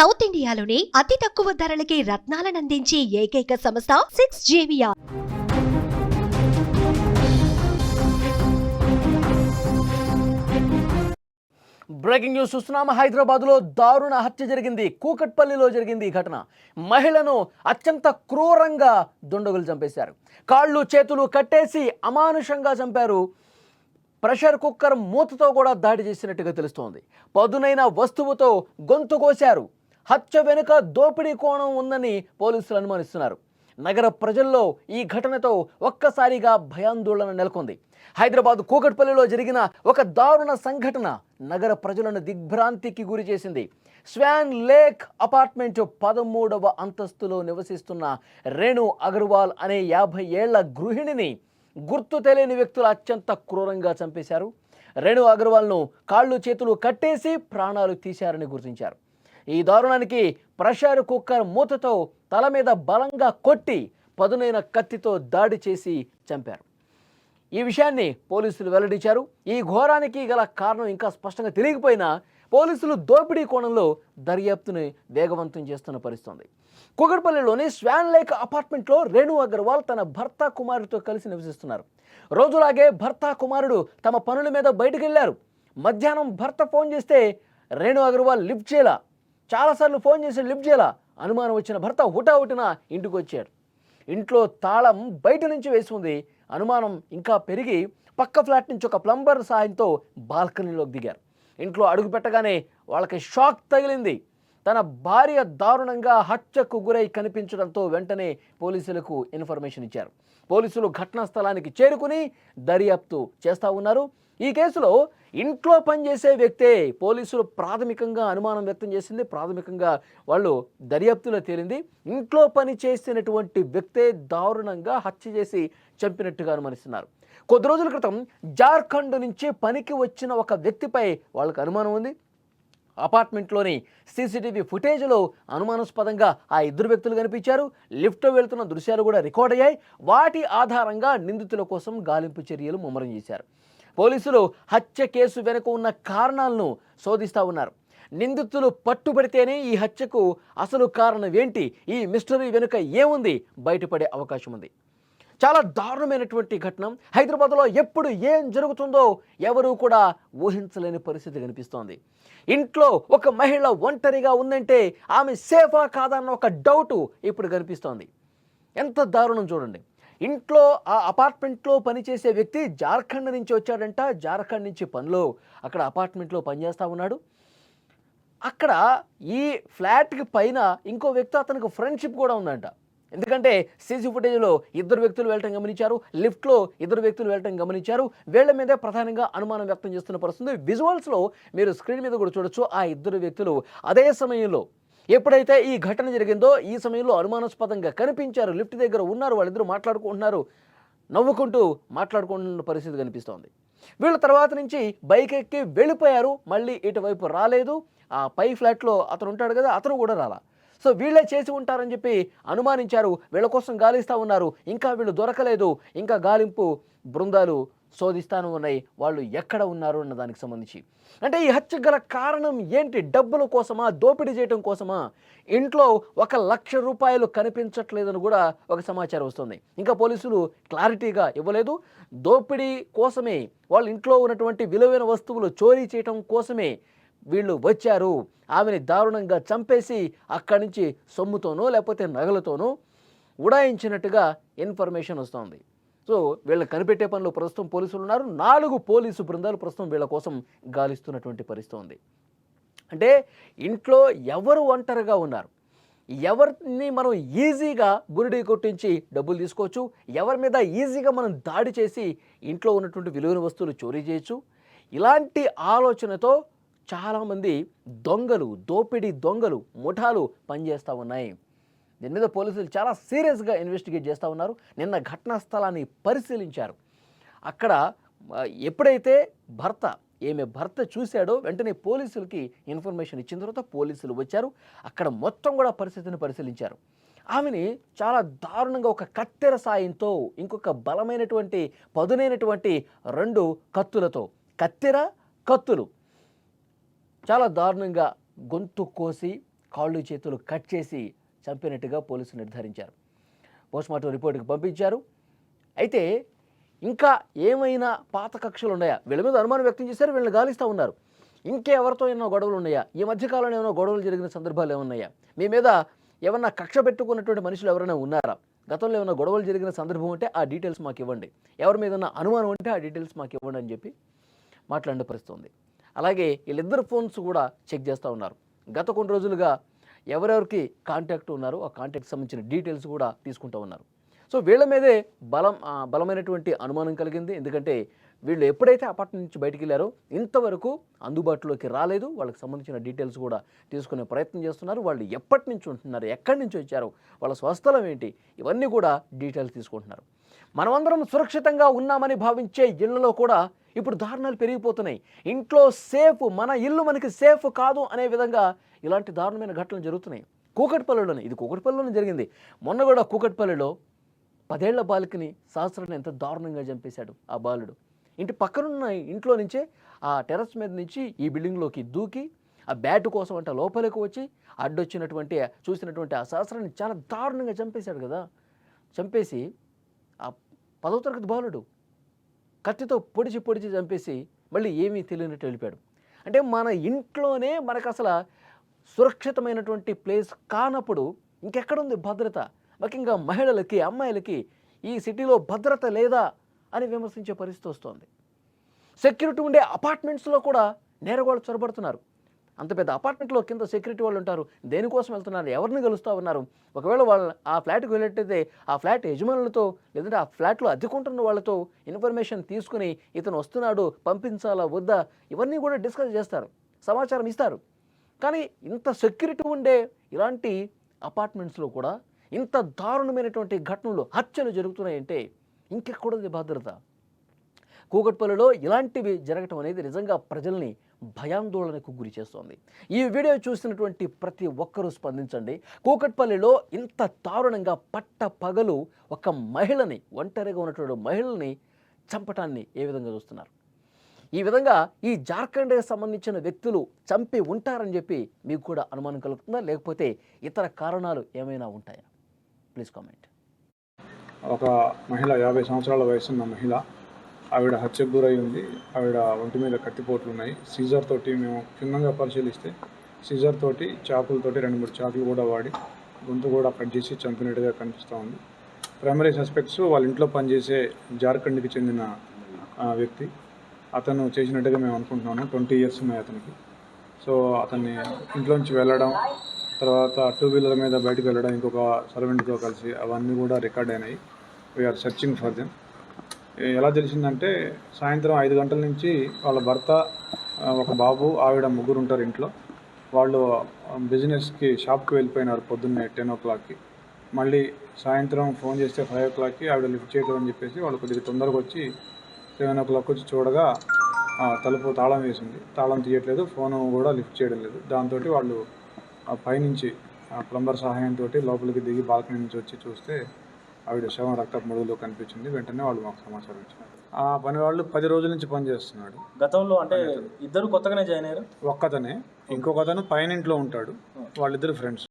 South ఇండియాలోని అతి తక్కువ ధరలకి రత్నాలనందించే ఏకైక సంస్థ 6JVR. బ్రేకింగ్ న్యూస్ చూస్తున్నాము. హైదరాబాద్లో దారుణ హత్య జరిగింది. కూకట్పల్లిలో జరిగింది ఈ ఘటన. మహిళను అత్యంత క్రూరంగా దుండగులు చంపేశారు. కాళ్ళు చేతులు కట్టేసి అమానుషంగా చంపారు. ప్రెషర్ కుక్కర్ మూతతో కూడా దాడి చేసినట్టుగా తెలుస్తోంది. పదునైన వస్తువుతో గొంతు కోశారు. హత్య వెనుక దోపిడీ కోణం ఉందని పోలీసులు అనుమానిస్తున్నారు. నగర ప్రజల్లో ఈ ఘటనతో ఒక్కసారిగా భయాందోళన నెలకొంది. హైదరాబాద్ కూకట్పల్లిలో జరిగిన ఒక దారుణ సంఘటన నగర ప్రజలను దిగ్భ్రాంతికి గురి చేసింది. స్వాన్ లేక్ అపార్ట్మెంట్ 13వ అంతస్తులో నివసిస్తున్న రేణు అగర్వాల్ అనే 50 ఏళ్ల గృహిణిని గుర్తు తెలియని వ్యక్తులు అత్యంత క్రూరంగా చంపేశారు. రేణు అగర్వాల్ను కాళ్ళు చేతులు కట్టేసి ప్రాణాలు తీశారని గుర్తించారు. ఈ దారుణానికి ప్రెషర్ కుక్కర్ మూతతో తల మీద బలంగా కొట్టి పదునైన కత్తితో దాడి చేసి చంపారు. ఈ విషయాన్ని పోలీసులు వెల్లడించారు. ఈ ఘోరానికి గల కారణం ఇంకా స్పష్టంగా తెలియకపోయినా పోలీసులు దోపిడీ కోణంలో దర్యాప్తుని వేగవంతం చేస్తున్న పరిస్థితి. కూకట్పల్లిలోని స్వాన్ లేక్ అపార్ట్మెంట్లో రేణు అగర్వాల్ తన భర్త కుమారుడితో కలిసి నివసిస్తున్నారు. రోజులాగే భర్త కుమారుడు తమ పనుల మీద బయటకు వెళ్లారు. మధ్యాహ్నం భర్త ఫోన్ చేస్తే రేణు అగర్వాల్ లిఫ్ట్ చేయాల. చాలాసార్లు ఫోన్ చేసి లిఫ్ట్ చేయాల. అనుమానం వచ్చిన భర్త హుటాహుటిన ఇంటికి వచ్చాడు. ఇంట్లో తాళం బయట నుంచి వేసి ఉంది. అనుమానం ఇంకా పెరిగి పక్క ఫ్లాట్ నుంచి ఒక ప్లంబర్ సహాయంతో బాల్కనీలోకి దిగారు. ఇంట్లో అడుగు పెట్టగానే వాళ్ళకి షాక్ తగిలింది. తన భార్య దారుణంగా హత్యకు గురై కనిపించడంతో వెంటనే పోలీసులకు ఇన్ఫర్మేషన్ ఇచ్చారు. పోలీసులు ఘటనా స్థలానికి చేరుకుని దర్యాప్తు చేస్తూ ఉన్నారు. ఈ కేసులో ఇంట్లో పనిచేసే వ్యక్తే పోలీసులు ప్రాథమికంగా అనుమానం వ్యక్తం చేసింది. ప్రాథమికంగా వాళ్ళు దర్యాప్తులో తేలింది. ఇంట్లో పని చేసినటువంటి వ్యక్తే దారుణంగా హత్య చేసి చంపినట్టుగా అనుమానిస్తున్నారు. కొద్ది రోజుల క్రితం జార్ఖండ్ నుంచి పనికి వచ్చిన ఒక వ్యక్తిపై వాళ్ళకు అనుమానం ఉంది. అపార్ట్మెంట్లోని సీసీటీవీ ఫుటేజ్లో అనుమానాస్పదంగా ఆ ఇద్దరు వ్యక్తులు కనిపించారు. లిఫ్ట్లో వెళ్తున్న దృశ్యాలు కూడా రికార్డ్ అయ్యాయి. వాటి ఆధారంగా నిందితుల కోసం గాలింపు చర్యలు ముమ్మరం చేశారు. పోలీసులు హత్య కేసు వెనుక ఉన్న కారణాలను శోధిస్తూ ఉన్నారు. నిందితులు పట్టుబడితేనే ఈ హత్యకు అసలు కారణం ఏంటి, ఈ మిస్టరీ వెనుక ఏముంది బయటపడే అవకాశం ఉంది. చాలా దారుణమైనటువంటి ఘటన. హైదరాబాద్లో ఎప్పుడు ఏం జరుగుతుందో ఎవరూ కూడా ఊహించలేని పరిస్థితి కనిపిస్తోంది. ఇంట్లో ఒక మహిళ ఒంటరిగా ఉందంటే ఆమె సేఫా కాదన్న ఒక డౌటు ఇప్పుడు కనిపిస్తోంది. ఎంత దారుణం చూడండి. ఇంట్లో ఆ అపార్ట్మెంట్లో పనిచేసే వ్యక్తి జార్ఖండ్ నుంచి వచ్చాడంట. జార్ఖండ్ నుంచి పనిలో అక్కడ అపార్ట్మెంట్లో పనిచేస్తూ ఉన్నాడు. అక్కడ ఈ ఫ్లాట్కి పైన ఇంకో వ్యక్తి అతనికి ఫ్రెండ్షిప్ కూడా ఉందంట. ఎందుకంటే సీసీ ఫుటేజ్లో ఇద్దరు వ్యక్తులు వెళ్ళటం గమనించారు. లిఫ్ట్లో ఇద్దరు వ్యక్తులు వెళ్ళటం గమనించారు. వీళ్ళ మీదే ప్రధానంగా అనుమానం వ్యక్తం చేస్తున్న పరిస్థితి. విజువల్స్లో మీరు స్క్రీన్ మీద కూడా చూడొచ్చు. ఆ ఇద్దరు వ్యక్తులు అదే సమయంలో ఎప్పుడైతే ఈ ఘటన జరిగిందో ఈ సమయంలో అనుమానాస్పదంగా కనిపించారు. లిఫ్ట్ దగ్గర ఉన్నారు. వాళ్ళిద్దరూ మాట్లాడుకుంటున్నారు. నవ్వుకుంటూ మాట్లాడుకుంటున్న పరిస్థితి కనిపిస్తోంది. వీళ్ళ తర్వాత నుంచి బైక్ ఎక్కి వెళ్ళిపోయారు. మళ్ళీ ఇటువైపు రాలేదు. ఆ పై ఫ్లాట్లో అతను ఉంటాడు కదా, అతను కూడా రాలా. సో వీళ్ళే చేసి ఉంటారని చెప్పి అనుమానించారు. వీళ్ళ కోసం గాలిస్తూ ఉన్నారు. ఇంకా వీళ్ళు దొరకలేదు. ఇంకా గాలింపు బృందాలు శోధిస్తాను ఉన్నాయి. వాళ్ళు ఎక్కడ ఉన్నారు అన్న దానికి సంబంధించి. అంటే ఈ హత్య గల కారణం ఏంటి? డబ్బుల కోసమా, దోపిడీ చేయడం కోసమా? ఇంట్లో 1,00,000 రూపాయలు కనిపించట్లేదని కూడా ఒక సమాచారం వస్తుంది. ఇంకా పోలీసులు క్లారిటీగా ఇవ్వలేదు. దోపిడీ కోసమే, వాళ్ళ ఇంట్లో ఉన్నటువంటి విలువైన వస్తువులు చోరీ చేయడం కోసమే వీళ్ళు వచ్చారు. ఆమెని దారుణంగా చంపేసి అక్కడి నుంచి సొమ్ముతోనో లేకపోతే నగలతోనో ఉడాయించినట్టుగా ఇన్ఫర్మేషన్ వస్తుంది. సో వీళ్ళని కనిపెట్టే పనిలో ప్రస్తుతం పోలీసులు ఉన్నారు. 4 పోలీసు బృందాలు ప్రస్తుతం వీళ్ళ కోసం గాలిస్తున్నటువంటి పరిస్థితి ఉంది. అంటే ఇంట్లో ఎవరు ఒంటరిగా ఉన్నారు, ఎవరిని మనం ఈజీగా బురిడి కొట్టించి డబ్బులు తీసుకోవచ్చు, ఎవరి మీద ఈజీగా మనం దాడి చేసి ఇంట్లో ఉన్నటువంటి విలువైన వస్తువులు చోరీ చేయొచ్చు. ఇలాంటి ఆలోచనతో చాలామంది దొంగలు, దోపిడీ దొంగలు, ముఠాలు పనిచేస్తూ ఉన్నాయి. దీని మీద పోలీసులు చాలా సీరియస్గా ఇన్వెస్టిగేట్ చేస్తూ ఉన్నారు. నిన్న ఘటనా స్థలాన్ని పరిశీలించారు. అక్కడ ఎప్పుడైతే ఈమె భర్త చూశాడో వెంటనే పోలీసులకి ఇన్ఫర్మేషన్ ఇచ్చిన తర్వాత పోలీసులు వచ్చారు. అక్కడ మొత్తం కూడా పరిస్థితిని పరిశీలించారు. ఆమెని చాలా దారుణంగా ఒక కత్తెర సాయంతో, ఇంకొక బలమైనటువంటి పదునైనటువంటి 2 కత్తులతో, కత్తెర కత్తులు చాలా దారుణంగా గొంతు కోసి కాళ్ళు చేతులు కట్ చేసి చంపినట్టుగా పోలీసులు నిర్ధారించారు. పోస్ట్మార్టం రిపోర్టుకి పంపించారు. అయితే ఇంకా ఏమైనా పాత కక్షలు ఉన్నాయా? వీళ్ళ మీద అనుమానం వ్యక్తం చేశారు, వీళ్ళని గాలిస్తూ ఉన్నారు. ఇంకెవరితో ఏమైనా గొడవలు ఉన్నాయా? ఈ మధ్యకాలంలో ఏమైనా గొడవలు జరిగిన సందర్భాలు ఏమన్నాయా? మీ మీద ఏమన్నా కక్ష పెట్టుకున్నటువంటి మనుషులు ఎవరైనా ఉన్నారా? గతంలో ఏమైనా గొడవలు జరిగిన సందర్భం ఉంటే ఆ డీటెయిల్స్ మాకు ఇవ్వండి, ఎవరి మీద అనుమానం ఉంటే ఆ డీటెయిల్స్ మాకు ఇవ్వండి అని చెప్పి మాట్లాడిన పరిస్థితి ఉంది. అలాగే వీళ్ళిద్దరు ఫోన్స్ కూడా చెక్ చేస్తూ ఉన్నారు. గత కొన్ని రోజులుగా ఎవరెవరికి కాంటాక్ట్ ఉన్నారో ఆ కాంటాక్ట్ సంబంధించిన డీటెయిల్స్ కూడా తీసుకుంటూ ఉన్నారు. సో వీళ్ళ మీదే బలమైనటువంటి అనుమానం కలిగింది. ఎందుకంటే వీళ్ళు ఎప్పుడైతే అపార్ట్మెంట్ నుంచి బయటికి వెళ్ళారో ఇంతవరకు అందుబాటులోకి రాలేదు. వాళ్ళకి సంబంధించిన డీటెయిల్స్ కూడా తీసుకునే ప్రయత్నం చేస్తున్నారు. వాళ్ళు ఎప్పటి నుంచి ఉంటున్నారు, ఎక్కడి నుంచి వచ్చారు, వాళ్ళ స్వస్థలం ఏంటి, ఇవన్నీ కూడా డీటెయిల్స్ తీసుకుంటున్నారు. మనమందరం సురక్షితంగా ఉన్నామని భావించే ఇళ్లలో కూడా ఇప్పుడు దారుణాలు పెరిగిపోతున్నాయి. ఇంట్లో సేఫ్, మన ఇల్లు మనకి సేఫ్ కాదు అనే విధంగా ఇలాంటి దారుణమైన ఘటనలు జరుగుతున్నాయి. కూకట్పల్లిలోనే జరిగింది. మొన్న కూడా కూకట్పల్లిలో 10 ఏళ్ల బాలికని సహస్రాన్ని ఎంత దారుణంగా చంపేశాడు ఆ బాలుడు. ఇంటి పక్కనున్న ఇంట్లో నుంచే ఆ టెర్రస్ మీద నుంచి ఈ బిల్డింగ్లోకి దూకి ఆ బ్యాట్ కోసం అంటే లోపలికి వచ్చి అడ్డొచ్చినటువంటి చూసినటువంటి ఆ సహస్రాన్ని చాలా దారుణంగా చంపేశాడు కదా. చంపేసి ఆ 10వ తరగతి బాలుడు కత్తితో పొడిచి చంపేసి మళ్ళీ ఏమీ తెలియనట్టు వెళ్ళిపోయాడు. అంటే మన ఇంట్లోనే మనకు అసలు సురక్షితమైనటువంటి ప్లేస్ కానప్పుడు ఇంకెక్కడుంది భద్రత? ముఖ్యంగా మహిళలకి, అమ్మాయిలకి ఈ సిటీలో భద్రత లేదా అని విమర్శించే పరిస్థితి వస్తుంది. సెక్యూరిటీ ఉండే అపార్ట్మెంట్స్లో కూడా నేరగాళ్ళు చొరబడుతున్నారు. అంత పెద్ద అపార్ట్మెంట్లో కింద సెక్యూరిటీ వాళ్ళు ఉంటారు. దేనికోసం వెళ్తున్నారు, ఎవరిని కలుస్తూ ఉన్నారు? ఒకవేళ వాళ్ళు ఆ ఫ్లాట్కి వెళ్ళేట్టయితే ఆ ఫ్లాట్ యజమానులతో లేదంటే ఆ ఫ్లాట్లో అద్దెకుంటున్న వాళ్ళతో ఇన్ఫర్మేషన్ తీసుకుని ఇతను వస్తున్నాడు, పంపించాలా వద్దా, ఇవన్నీ కూడా డిస్కస్ చేస్తారు, సమాచారం ఇస్తారు. కానీ ఇంత సెక్యూరిటీ ఉండే ఇలాంటి అపార్ట్మెంట్స్లో కూడా ఇంత దారుణమైనటువంటి ఘటనలు, హత్యలు జరుగుతున్నాయంటే ఇంకెక్కడుంది భద్రత? కూకట్పల్లిలో ఇలాంటివి జరగటం అనేది నిజంగా ప్రజల్ని భయాందోళనకు గురి చేస్తోంది. ఈ వీడియో చూసినటువంటి ప్రతి ఒక్కరూ స్పందించండి. కూకట్పల్లిలో ఇంత దారుణంగా పగలు ఒక మహిళని, ఒంటరిగా ఉన్నటువంటి మహిళని చంపటాన్ని ఏ విధంగా చూస్తున్నారు? ఈ విధంగా ఈ జార్ఖండ్కి సంబంధించిన వ్యక్తులు చంపి ఉంటారని చెప్పి మీకు కూడా అనుమానం కలుగుతుందా, లేకపోతే ఇతర కారణాలు ఏమైనా ఉంటాయా? Please comment. ఒక మహిళ 50 సంవత్సరాల వయసున్న మహిళ, ఆవిడ హత్యకు గురై ఉంది. ఆవిడ ఒంటి మీద కత్తిపోట్లు ఉన్నాయి. సీజర్ తోటి మేము క్షుణ్ణంగా పరిశీలిస్తే సీజర్ తోటి, చాకులతోటి 2-3 చాకులు కూడా వాడి గొంతు కూడా కట్ చేసి చంపినట్టుగా కనిపిస్తూ ఉంది. ప్రైమరీ సస్పెక్ట్స్ వాళ్ళ ఇంట్లో పనిచేసే జార్ఖండ్కి చెందిన వ్యక్తి. అతను చేసినట్టుగా మేము అనుకుంటున్నాము. 20 years ఉన్నాయి అతనికి. సో అతన్ని ఇంట్లోంచి వెళ్ళడం, తర్వాత 2 వీలర్ మీద బయటకు వెళ్ళడం ఇంకొక సర్వెంట్తో కలిసి, అవన్నీ కూడా రికార్డ్ అయినాయి. We're searching for them. ఎలా తెలిసిందంటే సాయంత్రం 5 గంటల నుంచి వాళ్ళ భర్త, ఒక బాబు, ఆవిడ, ముగ్గురు ఉంటారు ఇంట్లో. వాళ్ళు బిజినెస్కి షాప్కి వెళ్ళిపోయినారు పొద్దున్నే 10 o'clockకి. మళ్ళీ సాయంత్రం ఫోన్ చేస్తే 5 o'clockకి ఆవిడ లిఫ్ట్ చేయడం అని చెప్పేసి వాళ్ళు కొద్దిగా తొందరగా వచ్చి 7 o'clock వచ్చి చూడగా తలుపు తాళం వేసింది. తాళం తీయట్లేదు, ఫోను కూడా లిఫ్ట్ చేయడం లేదు. దాంతో వాళ్ళు పైనుంచి ప్లంబర్ సహాయంతో లోపలికి దిగి బాల్కనీ నుంచి వచ్చి చూస్తే ఆవిడ శవం రక్తపు మడుగులో కనిపించింది. వెంటనే వాళ్ళు మాకు సమాచారం ఇచ్చారు. ఆ పని వాళ్ళు 10 రోజుల నుంచి పని చేస్తున్నాడు. గతంలో అంటే ఇద్దరు కొత్తగానే జాయిన్ అయ్యారు. ఒక్కతనే, ఇంకొకతను పైన ఇంట్లో ఉంటాడు. వాళ్ళిద్దరు ఫ్రెండ్స్.